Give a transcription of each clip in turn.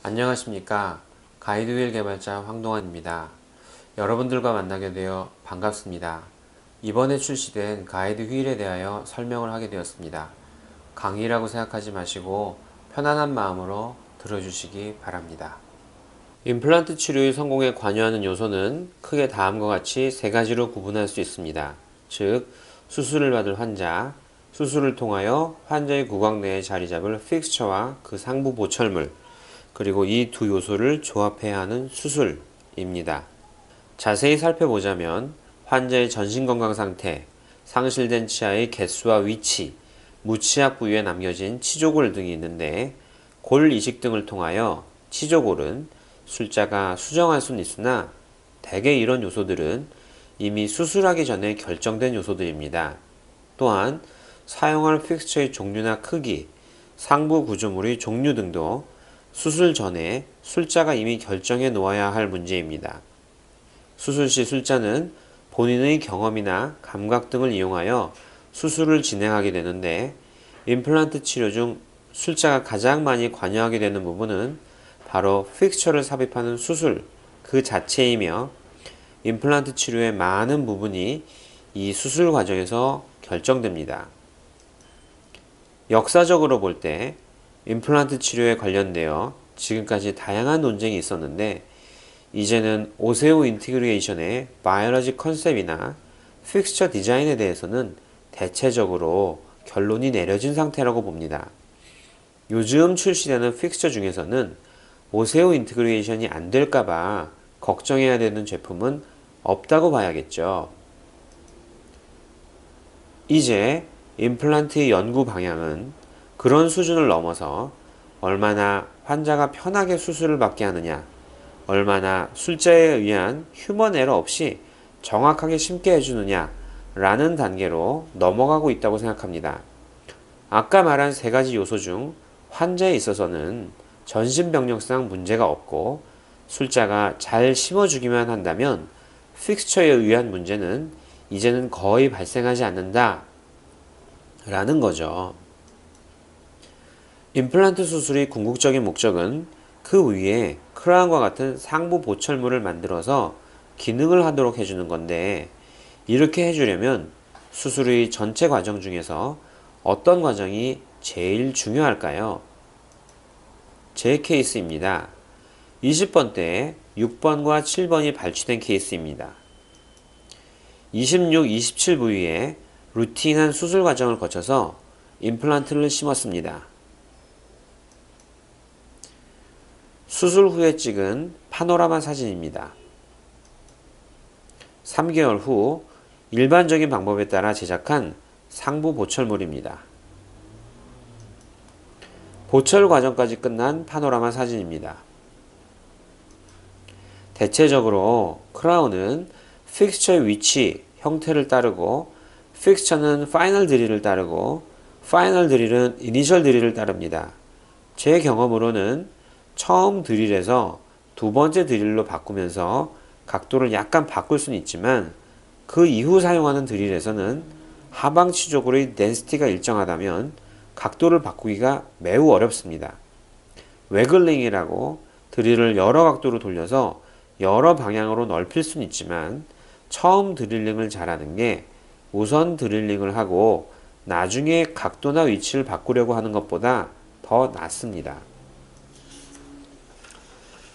안녕하십니까. 가이드 휠 개발자 황동환입니다. 여러분들과 만나게 되어 반갑습니다. 이번에 출시된 가이드 휠에 대하여 설명을 하게 되었습니다. 강의라고 생각하지 마시고 편안한 마음으로 들어주시기 바랍니다. 임플란트 치료의 성공에 관여하는 요소는 크게 다음과 같이 세 가지로 구분할 수 있습니다. 즉, 수술을 받을 환자, 수술을 통하여 환자의 구강 내에 자리 잡을 픽스처와 그 상부 보철물, 그리고 이 두 요소를 조합해야 하는 수술입니다. 자세히 살펴보자면 환자의 전신건강 상태, 상실된 치아의 개수와 위치, 무치약 부위에 남겨진 치조골 등이 있는데, 골 이식 등을 통하여 치조골은 술자가 수정할 수는 있으나 대개 이런 요소들은 이미 수술하기 전에 결정된 요소들입니다. 또한 사용할 픽스처의 종류나 크기, 상부 구조물의 종류 등도 수술 전에 술자가 이미 결정해 놓아야 할 문제입니다. 수술 시 술자는 본인의 경험이나 감각 등을 이용하여 수술을 진행하게 되는데, 임플란트 치료 중 술자가 가장 많이 관여하게 되는 부분은 바로 픽스처를 삽입하는 수술 그 자체이며, 임플란트 치료의 많은 부분이 이 수술 과정에서 결정됩니다. 역사적으로 볼 때 임플란트 치료에 관련되어 지금까지 다양한 논쟁이 있었는데, 이제는 오세오 인티그레이션의 바이오로지 컨셉이나 픽스처 디자인에 대해서는 대체적으로 결론이 내려진 상태라고 봅니다. 요즘 출시되는 픽스처 중에서는 오세오 인티그레이션이 안 될까봐 걱정해야 되는 제품은 없다고 봐야겠죠. 이제 임플란트의 연구 방향은 그런 수준을 넘어서 얼마나 환자가 편하게 수술을 받게 하느냐, 얼마나 술자에 의한 휴먼 에러 없이 정확하게 심게 해주느냐 라는 단계로 넘어가고 있다고 생각합니다. 아까 말한 세 가지 요소 중 환자에 있어서는 전신병력상 문제가 없고 술자가 잘 심어주기만 한다면 픽스처에 의한 문제는 이제는 거의 발생하지 않는다 라는 거죠. 임플란트 수술의 궁극적인 목적은 그 위에 크라운과 같은 상부 보철물을 만들어서 기능을 하도록 해주는 건데, 이렇게 해주려면 수술의 전체 과정 중에서 어떤 과정이 제일 중요할까요? 제 케이스입니다. 20번 때 6번과 7번이 발치된 케이스입니다. 26, 27 부위에 루틴한 수술 과정을 거쳐서 임플란트를 심었습니다. 수술 후에 찍은 파노라마 사진입니다. 3개월 후 일반적인 방법에 따라 제작한 상부 보철물입니다. 보철 과정까지 끝난 파노라마 사진입니다. 대체적으로 크라운은 픽스처의 위치, 형태를 따르고, 픽스처는 파이널 드릴을 따르고, 파이널 드릴은 이니셜 드릴을 따릅니다. 제 경험으로는 처음 드릴에서 두 번째 드릴로 바꾸면서 각도를 약간 바꿀 수는 있지만, 그 이후 사용하는 드릴에서는 하방 치조골의 덴시티가 일정하다면 각도를 바꾸기가 매우 어렵습니다. 웨글링이라고 드릴을 여러 각도로 돌려서 여러 방향으로 넓힐 수는 있지만, 처음 드릴링을 잘하는 게 우선 드릴링을 하고 나중에 각도나 위치를 바꾸려고 하는 것보다 더 낫습니다.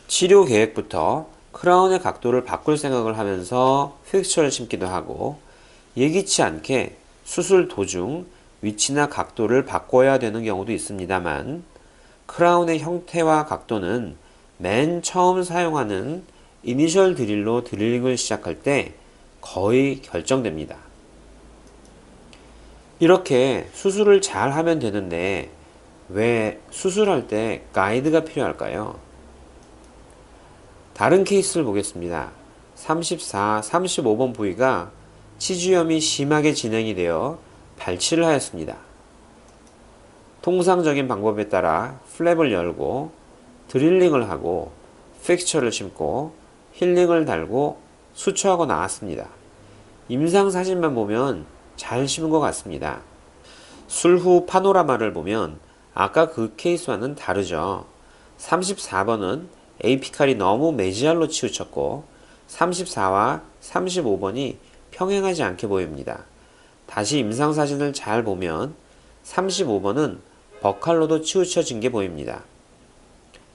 치료 계획부터 크라운의 각도를 바꿀 생각을 하면서 픽스처를 심기도 하고, 예기치 않게 수술 도중 위치나 각도를 바꿔야 되는 경우도 있습니다만, 크라운의 형태와 각도는 맨 처음 사용하는 이니셜 드릴로 드릴링을 시작할 때 거의 결정됩니다. 이렇게 수술을 잘 하면 되는데 왜 수술할 때 가이드가 필요할까요? 다른 케이스를 보겠습니다. 34, 35번 부위가 치주염이 심하게 진행이 되어 발치를 하였습니다. 통상적인 방법에 따라 플랩을 열고 드릴링을 하고 픽스처를 심고 힐링을 달고 수초하고 나왔습니다. 임상 사진만 보면 잘 심은 것 같습니다. 술 후 파노라마를 보면 아까 그 케이스와는 다르죠. 34번은 에이피칼이 너무 메지알로 치우쳤고 34와 35번이 평행하지 않게 보입니다. 다시 임상사진을 잘 보면 35번은 버칼로도 치우쳐진 게 보입니다.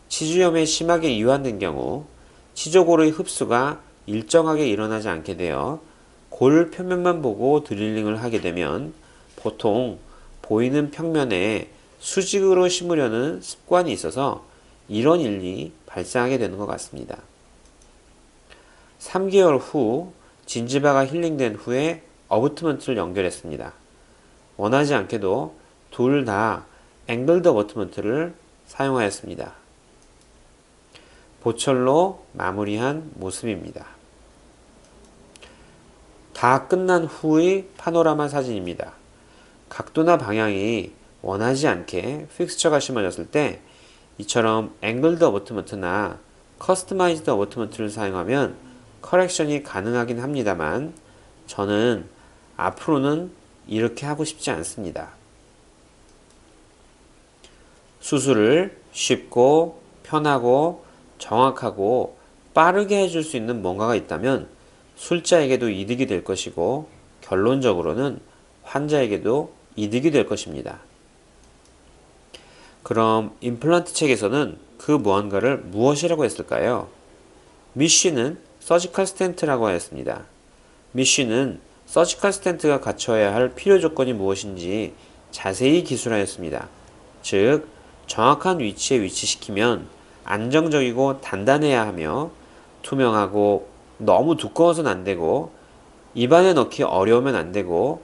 치주염에 심하게 이완된 경우 치조골의 흡수가 일정하게 일어나지 않게 되어 골 표면만 보고 드릴링을 하게 되면 보통 보이는 평면에 수직으로 심으려는 습관이 있어서 이런 일이 발생하게 되는 것 같습니다. 3개월 후 진지바가 힐링된 후에 어버트먼트를 연결했습니다. 원하지 않게도 둘 다 앵글드 어버트먼트를 사용하였습니다. 보철로 마무리한 모습입니다. 다 끝난 후의 파노라마 사진입니다. 각도나 방향이 원하지 않게 픽스처가 심어졌을 때 이처럼 앵글드 어버트먼트나 커스터마이즈드 어버트먼트를 사용하면 커렉션이 가능하긴 합니다만 저는 앞으로는 이렇게 하고 싶지 않습니다. 수술을 쉽고 편하고 정확하고 빠르게 해줄 수 있는 뭔가가 있다면 술자에게도 이득이 될 것이고 결론적으로는 환자에게도 이득이 될 것입니다. 그럼 임플란트 책에서는 그 무언가를 무엇이라고 했을까요? 미쉬는 서지컬 스텐트라고 하였습니다. 미쉬는 서지컬 스텐트가 갖춰야 할 필요 조건이 무엇인지 자세히 기술하였습니다. 즉, 정확한 위치에 위치시키면 안정적이고 단단해야 하며 투명하고 너무 두꺼워서는 안 되고 입안에 넣기 어려우면 안 되고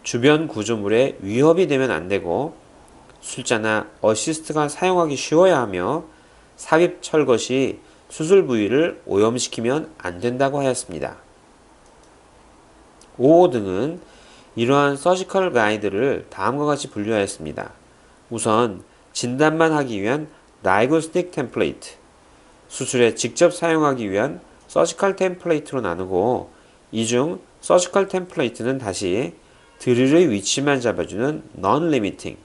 주변 구조물에 위협이 되면 안 되고 술자나 어시스트가 사용하기 쉬워야 하며 삽입 철것이 수술 부위를 오염시키면 안 된다고 하였습니다. 5호 등은 이러한 서지컬 가이드를 다음과 같이 분류하였습니다. 우선 진단만 하기 위한 다이그노스틱 템플레이트, 수술에 직접 사용하기 위한 서지컬 템플레이트로 나누고 이 중 서지컬 템플레이트는 다시 드릴의 위치만 잡아주는 non limiting,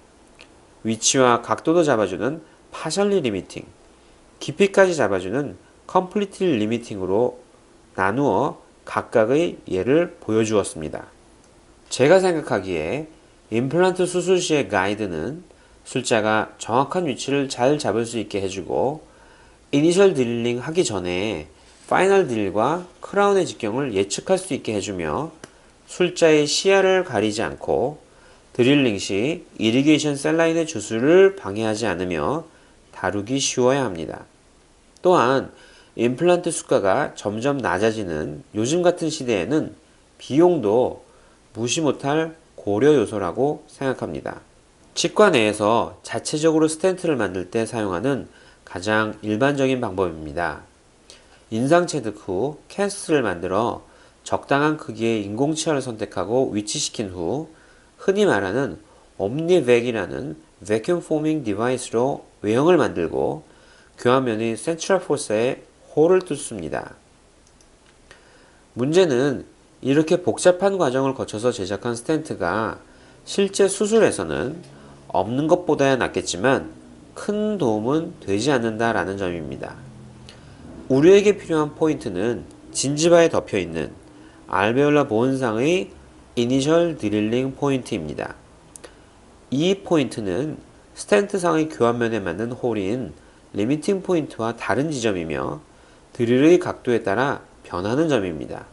위치와 각도도 잡아주는 partially limiting, 깊이까지 잡아주는 completely limiting으로 나누어 각각의 예를 보여주었습니다. 제가 생각하기에 임플란트 수술 시의 가이드는 술자가 정확한 위치를 잘 잡을 수 있게 해주고 이니셜 드릴링 하기 전에 파이널 드릴과 크라운의 직경을 예측할 수 있게 해주며 술자의 시야를 가리지 않고 드릴링 시 이리게이션 셀라인의 주수를 방해하지 않으며 다루기 쉬워야 합니다. 또한 임플란트 수가가 점점 낮아지는 요즘 같은 시대에는 비용도 무시 못할 고려 요소라고 생각합니다. 치과 내에서 자체적으로 스텐트를 만들 때 사용하는 가장 일반적인 방법입니다. 인상 체득 후 캐스트를 만들어 적당한 크기의 인공치아를 선택하고 위치시킨 후 흔히 말하는 옴니백이라는 vacuum forming device로 외형을 만들고 교환면의 센트럴 포사에 홀을 뚫습니다. 문제는 이렇게 복잡한 과정을 거쳐서 제작한 스텐트가 실제 수술에서는 없는 것보다야 낫겠지만 큰 도움은 되지 않는다라는 점입니다. 우리에게 필요한 포인트는 진지바에 덮여있는 알베올라 보온상의 이니셜 드릴링 포인트입니다. 이 포인트는 스텐트상의 교환면에 맞는 홀인 리미팅 포인트와 다른 지점이며 드릴의 각도에 따라 변하는 점입니다.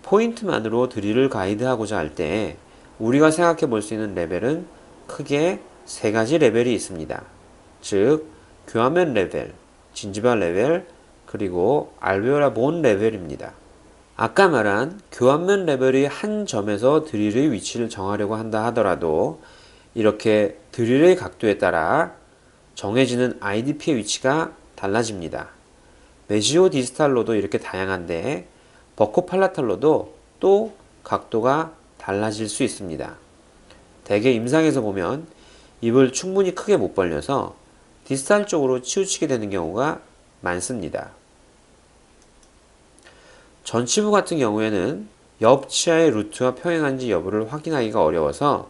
포인트만으로 드릴을 가이드하고자 할 때 우리가 생각해 볼 수 있는 레벨은 크게 세 가지 레벨이 있습니다. 즉, 교환면 레벨, 진지바 레벨, 그리고 알베올라 본 레벨입니다. 아까 말한 교환면 레벨의 한 점에서 드릴의 위치를 정하려고 한다 하더라도 이렇게 드릴의 각도에 따라 정해지는 IDP의 위치가 달라집니다. 메지오 디스탈로도 이렇게 다양한데 버코팔라탈로도 또 각도가 달라질 수 있습니다. 대개 임상에서 보면 입을 충분히 크게 못 벌려서 디스탈 쪽으로 치우치게 되는 경우가 많습니다. 전치부 같은 경우에는 옆 치아의 루트와 평행한지 여부를 확인하기가 어려워서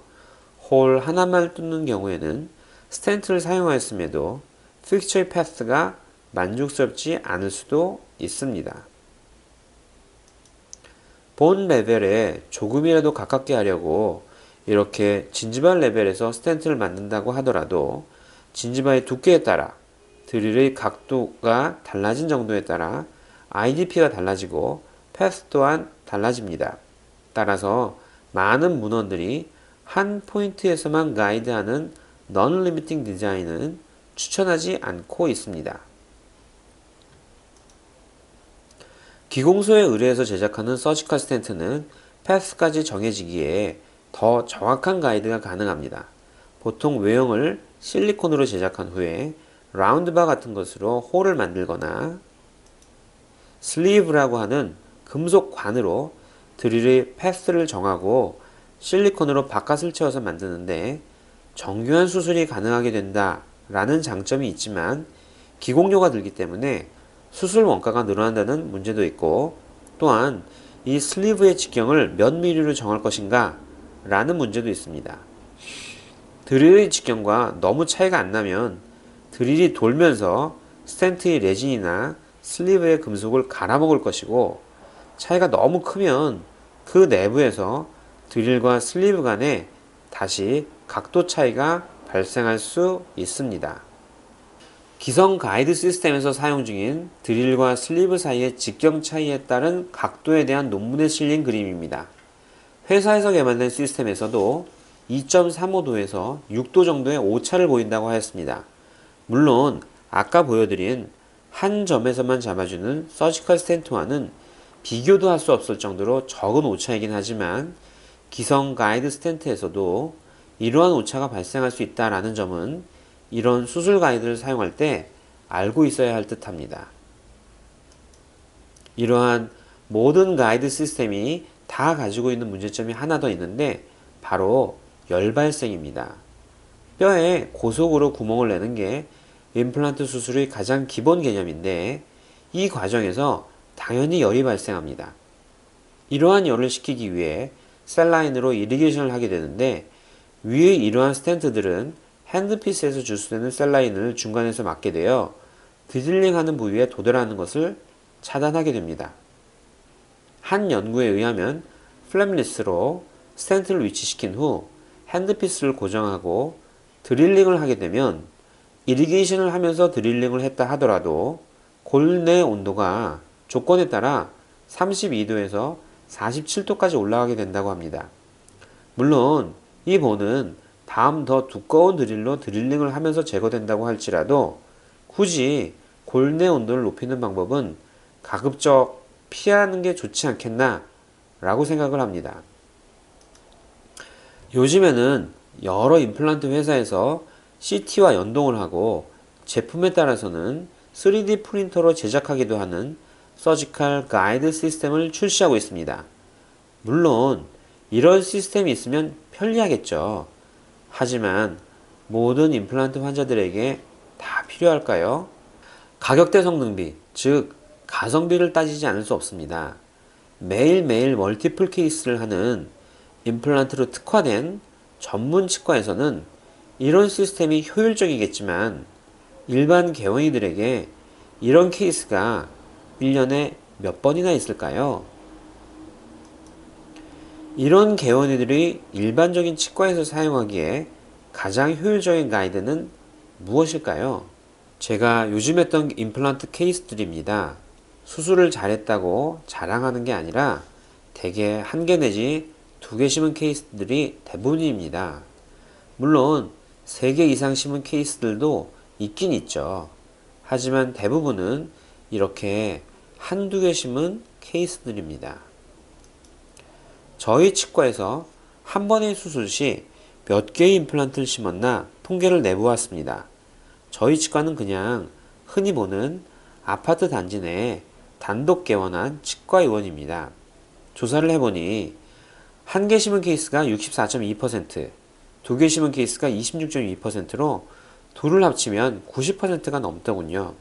홀 하나만 뚫는 경우에는 스텐트를 사용하였음에도 픽처의 패스가 만족스럽지 않을 수도 있습니다. 본 레벨에 조금이라도 가깝게 하려고 이렇게 진지바 레벨에서 스텐트를 만든다고 하더라도 진지바의 두께에 따라 드릴의 각도가 달라진 정도에 따라 IDP가 달라지고 패스 또한 달라집니다. 따라서 많은 문헌들이 한 포인트에서만 가이드하는 non-limiting 디자인은 추천하지 않고 있습니다. 기공소에 의뢰해서 제작하는 서지컬 스텐트는 패스까지 정해지기에 더 정확한 가이드가 가능합니다. 보통 외형을 실리콘으로 제작한 후에 라운드바 같은 것으로 홀을 만들거나 슬리브라고 하는 금속 관으로 드릴의 패스를 정하고 실리콘으로 바깥을 채워서 만드는데 정교한 수술이 가능하게 된다 라는 장점이 있지만 기공료가 들기 때문에 수술 원가가 늘어난다는 문제도 있고, 또한 이 슬리브의 직경을 몇 미리로 정할 것인가 라는 문제도 있습니다. 드릴의 직경과 너무 차이가 안 나면 드릴이 돌면서 스텐트의 레진이나 슬리브의 금속을 갈아먹을 것이고, 차이가 너무 크면 그 내부에서 드릴과 슬리브 간에 다시 각도 차이가 발생할 수 있습니다. 기성 가이드 시스템에서 사용 중인 드릴과 슬리브 사이의 직경 차이에 따른 각도에 대한 논문에 실린 그림입니다. 회사에서 개발된 시스템에서도 2.35도에서 6도 정도의 오차를 보인다고 하였습니다. 물론 아까 보여드린 한 점에서만 잡아주는 서지컬 스텐트와는 비교도 할 수 없을 정도로 적은 오차이긴 하지만 기성 가이드 스텐트에서도 이러한 오차가 발생할 수 있다는 점은 이런 수술 가이드를 사용할 때 알고 있어야 할 듯 합니다. 이러한 모든 가이드 시스템이 다 가지고 있는 문제점이 하나 더 있는데 바로 열 발생입니다. 뼈에 고속으로 구멍을 내는 게 임플란트 수술의 가장 기본 개념인데 이 과정에서 당연히 열이 발생합니다. 이러한 열을 식히기 위해 셀라인으로 이리게이션을 하게 되는데 위의 이러한 스텐트들은 핸드피스에서 주수되는 셀라인을 중간에서 막게 되어 드릴링하는 부위에 도달하는 것을 차단하게 됩니다. 한 연구에 의하면 플랩리스로 스텐트를 위치시킨 후 핸드피스를 고정하고 드릴링을 하게 되면 이리게이션을 하면서 드릴링을 했다 하더라도 골 내 온도가 조건에 따라 32도에서 47도까지 올라가게 된다고 합니다. 물론 이 본은 다음 더 두꺼운 드릴로 드릴링을 하면서 제거된다고 할지라도 굳이 골내 온도를 높이는 방법은 가급적 피하는 게 좋지 않겠나 라고 생각을 합니다. 요즘에는 여러 임플란트 회사에서 CT와 연동을 하고 제품에 따라서는 3D 프린터로 제작하기도 하는 서지컬 가이드 시스템을 출시하고 있습니다. 물론 이런 시스템이 있으면 편리하겠죠. 하지만 모든 임플란트 환자들에게 다 필요할까요? 가격대 성능비, 즉 가성비를 따지지 않을 수 없습니다. 매일매일 멀티플 케이스를 하는 임플란트로 특화된 전문 치과에서는 이런 시스템이 효율적이겠지만 일반 개원이들에게 이런 케이스가 1년에 몇 번이나 있을까요? 이런 개원이들이 일반적인 치과에서 사용하기에 가장 효율적인 가이드는 무엇일까요? 제가 요즘 했던 임플란트 케이스들입니다. 수술을 잘했다고 자랑하는 게 아니라 대개 한 개 내지 두 개 심은 케이스들이 대부분입니다. 물론 3개 이상 심은 케이스들도 있긴 있죠. 하지만 대부분은 이렇게 한두 개 심은 케이스들입니다. 저희 치과에서 한 번의 수술 시 몇 개의 임플란트를 심었나 통계를 내보았습니다. 저희 치과는 그냥 흔히 보는 아파트 단지 내에 단독 개원한 치과의원입니다. 조사를 해보니 한 개 심은 케이스가 64.2%, 두 개 심은 케이스가 26.2%로 둘을 합치면 90%가 넘더군요.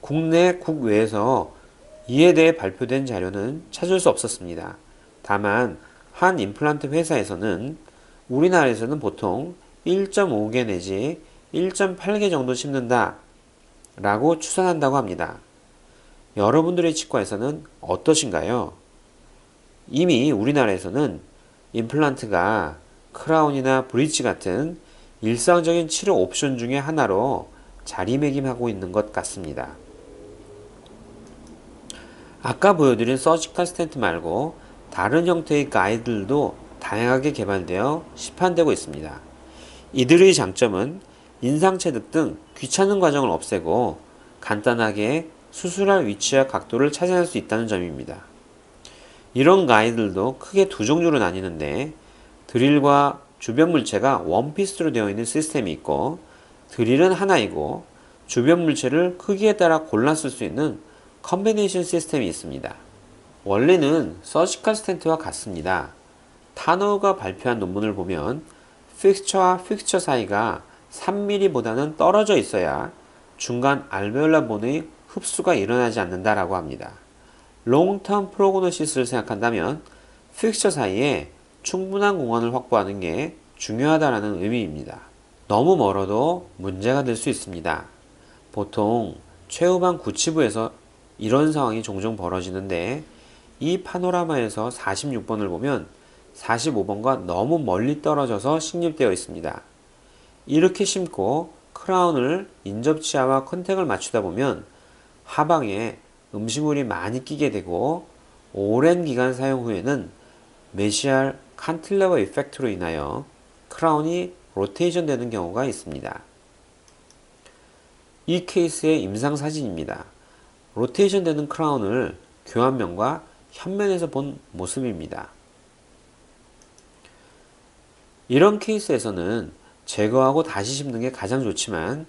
국내 국외에서 이에 대해 발표된 자료는 찾을 수 없었습니다. 다만 한 임플란트 회사에서는 우리나라에서는 보통 1.5개 내지 1.8개 정도 심는다 라고 추산한다고 합니다. 여러분들의 치과에서는 어떠신가요? 이미 우리나라에서는 임플란트가 크라운이나 브릿지 같은 일상적인 치료 옵션 중에 하나로 자리매김하고 있는 것 같습니다. 아까 보여드린 서지컬 스텐트 말고 다른 형태의 가이드들도 다양하게 개발되어 시판되고 있습니다. 이들의 장점은 인상체득 등 귀찮은 과정을 없애고 간단하게 수술할 위치와 각도를 찾아낼 수 있다는 점입니다. 이런 가이드들도 크게 두 종류로 나뉘는데 드릴과 주변 물체가 원피스로 되어 있는 시스템이 있고 드릴은 하나이고 주변 물체를 크기에 따라 골라 쓸 수 있는 컨비네이션 시스템이 있습니다. 원리는 서지컬 스텐트와 같습니다. 타너가 발표한 논문을 보면 픽처와 픽처 사이가 3mm보다는 떨어져 있어야 중간 알베올라 본의 흡수가 일어나지 않는다라고 합니다. 롱텀 프로그노시스를 생각한다면 픽처 사이에 충분한 공간을 확보하는 게 중요하다라는 의미입니다. 너무 멀어도 문제가 될 수 있습니다. 보통 최후방 구치부에서 이런 상황이 종종 벌어지는데 이 파노라마에서 46번을 보면 45번과 너무 멀리 떨어져서 식립되어 있습니다. 이렇게 심고 크라운을 인접치아와 컨택을 맞추다 보면 하방에 음식물이 많이 끼게 되고 오랜 기간 사용 후에는 메시알 칸틸레버 이펙트로 인하여 크라운이 로테이션 되는 경우가 있습니다. 이 케이스의 임상사진입니다. 로테이션 되는 크라운을 교환면과 현면에서 본 모습입니다. 이런 케이스에서는 제거하고 다시 심는 게 가장 좋지만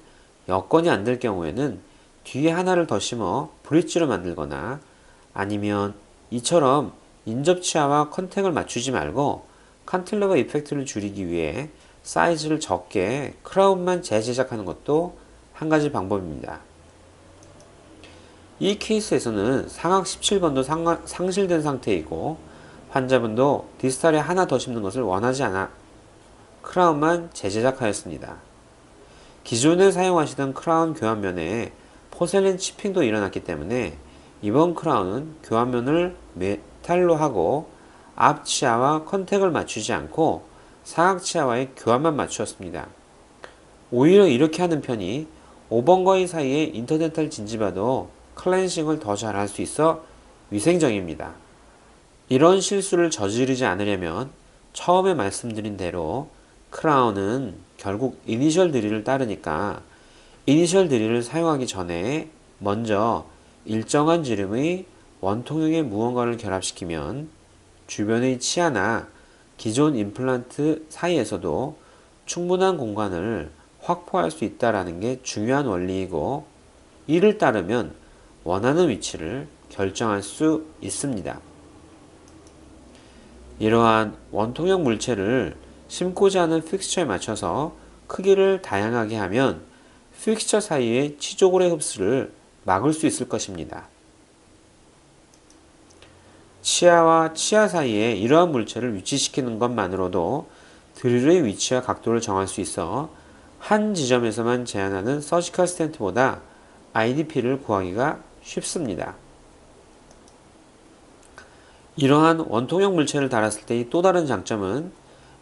여건이 안 될 경우에는 뒤에 하나를 더 심어 브릿지로 만들거나 아니면 이처럼 인접치아와 컨택을 맞추지 말고 칸틸레버 이펙트를 줄이기 위해 사이즈를 적게 크라운만 재제작하는 것도 한 가지 방법입니다. 이 케이스에서는 상악 17번도 상실된 상태이고 환자분도 디스탈에 하나 더 심는 것을 원하지 않아 크라운만 재제작하였습니다. 기존에 사용하시던 크라운 교환면에 포셀린 치핑도 일어났기 때문에 이번 크라운은 교환면을 메탈로 하고 앞치아와 컨택을 맞추지 않고 상악치아와의 교환만 맞추었습니다. 오히려 이렇게 하는 편이 5번과의 사이에 인터덴탈 진지봐도 클렌싱을 더 잘할 수 있어 위생적입니다. 이런 실수를 저지르지 않으려면 처음에 말씀드린 대로 크라운은 결국 이니셜 드릴을 따르니까 이니셜 드릴을 사용하기 전에 먼저 일정한 지름의 원통형의 무언가를 결합시키면 주변의 치아나 기존 임플란트 사이에서도 충분한 공간을 확보할 수 있다는 게 중요한 원리이고 이를 따르면 원하는 위치를 결정할 수 있습니다. 이러한 원통형 물체를 심고자 하는 픽스처에 맞춰서 크기를 다양하게 하면 픽스처 사이의 치조골의 흡수를 막을 수 있을 것입니다. 치아와 치아 사이에 이러한 물체를 위치시키는 것만으로도 드릴의 위치와 각도를 정할 수 있어 한 지점에서만 제한하는 서지컬 스텐트보다 IDP를 구하기가 쉽습니다. 이러한 원통형 물체를 달았을 때의 또 다른 장점은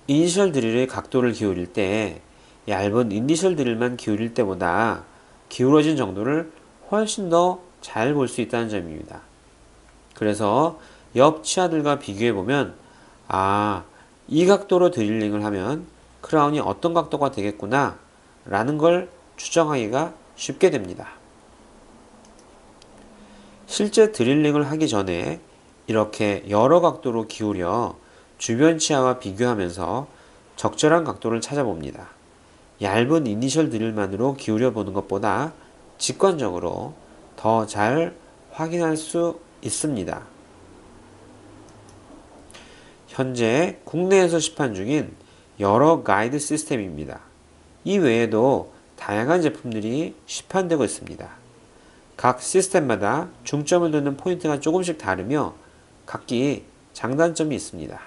이니셜 드릴의 각도를 기울일 때 얇은 이니셜 드릴만 기울일 때보다 기울어진 정도를 훨씬 더 잘 볼 수 있다는 점입니다. 그래서 옆 치아들과 비교해보면 이 각도로 드릴링을 하면 크라운이 어떤 각도가 되겠구나 라는 걸 추정하기가 쉽게 됩니다. 실제 드릴링을 하기 전에 이렇게 여러 각도로 기울여 주변 치아와 비교하면서 적절한 각도를 찾아봅니다. 얇은 이니셜 드릴만으로 기울여 보는 것보다 직관적으로 더 잘 확인할 수 있습니다. 현재 국내에서 시판 중인 여러 가이드 시스템입니다. 이 외에도 다양한 제품들이 시판되고 있습니다. 각 시스템마다 중점을 두는 포인트가 조금씩 다르며 각기 장단점이 있습니다.